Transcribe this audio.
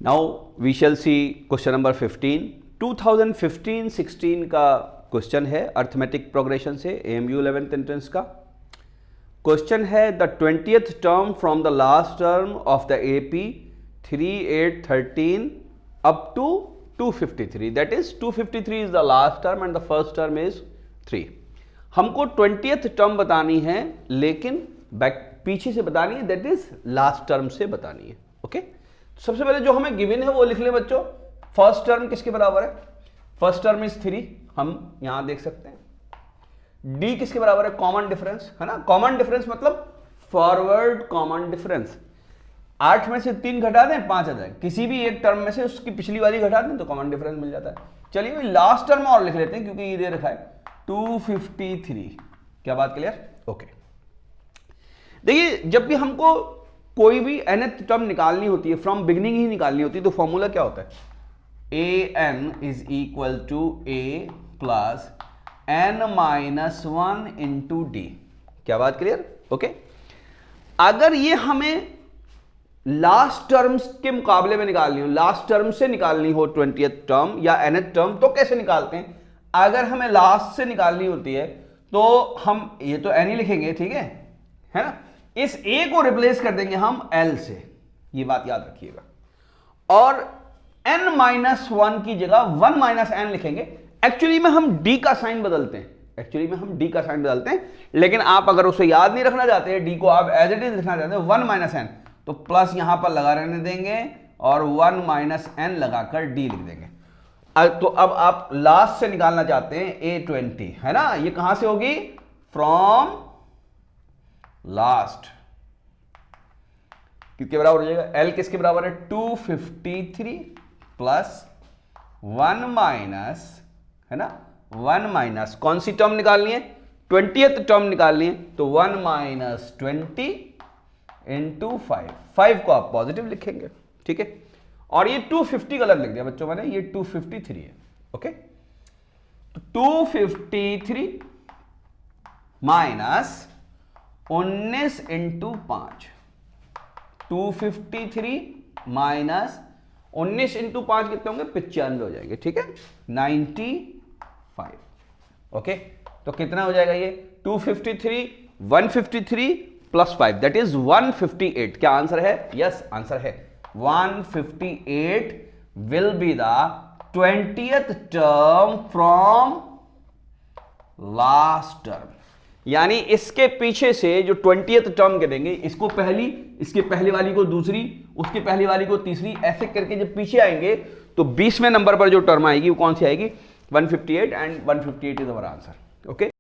Now we shall see question number 15। 2015-16 का question है arithmetic progression से, AMU 11th एंट्रेंस का क्वेश्चन है। The 20th term from the last term of the AP 3, 8, 13 up to 253, that is 253 is the last term and the first term is 3। हमको 20th term बतानी है, लेकिन back पीछे से बतानी है, दैट इज लास्ट टर्म से बतानी है। ओके सबसे पहले जो हमें गिवन है वो लिख ले बच्चों। फर्स्ट टर्म किसके बराबर है? फर्स्ट टर्म इज 3, हम यहां देख सकते हैं। डी किसके बराबर है? कॉमन डिफरेंस, है ना। कॉमन डिफरेंस मतलब फॉरवर्ड कॉमन डिफरेंस। 8 में से 3 घटा दें 5 आ जाए, किसी भी एक टर्म में से उसकी पिछली वाली घटा दें तो कॉमन डिफरेंस मिल जाता है। चलिए भाई लास्ट टर्म और लिख लेते हैं क्योंकि ये दे रखा है 253। क्या बात क्लियर? ओके देखिए, जब भी हमको कोई भी nth टर्म निकालनी होती है, फ्रॉम बिगिनिंग ही निकालनी होती है, तो फॉर्मूला क्या होता है? an is equal to a plus n-1 into d. क्या बात क्लियर? ओके अगर ये हमें लास्ट टर्म्स के मुकाबले में निकालनी हो, लास्ट टर्म से निकालनी हो 20th टर्म या nth टर्म, तो कैसे निकालते हैं? अगर हमें लास्ट से निकालनी होती है तो हम ये तो n ही लिखेंगे, ठीक है ना। इस a को रिप्लेस कर देंगे हम l से, ये बात याद रखिएगा, और n-1 की जगह 1 - n लिखेंगे। एक्चुअली में हम d का साइन बदलते हैं, लेकिन आप अगर उसे याद नहीं रखना चाहते हैं, d को आप एज इट इज लिखना चाहते हैं 1 - n, तो प्लस यहां पर लगा रहने देंगे और 1 - n लगाकर d लिख देंगे। तो अब आप लास्ट से निकालना चाहते हैं a20, है ना। ये कहां से होगी? From last. किसके बराबर हो जाएगा? l किसके बराबर है? 253 प्लस 1 माइनस, है ना, 1 माइनस कौन सी टर्म निकालनी है? 20th टर्म निकालनी है, तो 1 माइनस 20 इंटू 5 को आप पॉजिटिव लिखेंगे, ठीक है। और ये 250 गलत लिख दिया बच्चों मैंने, ये 253 है। ओके तो 253 माइनस 19 इंटू 5, 253 माइनस 19 इंटू 5 कितने होंगे? 95 हो जाएंगे, ठीक है, 95। ओके तो कितना हो जाएगा ये? 253 153 प्लस 5 दैट इज 158। क्या आंसर है? यस आंसर है 158 will be the 20th term from last term. यानी इसके पीछे से जो 20th टर्म करेंगे, इसको पहली, इसके पहले वाली को दूसरी, उसके पहले वाली को तीसरी, ऐसे करके जब पीछे आएंगे तो 20वें नंबर पर जो टर्म आएगी वो कौन सी आएगी? 158, and 158 is our answer. Okay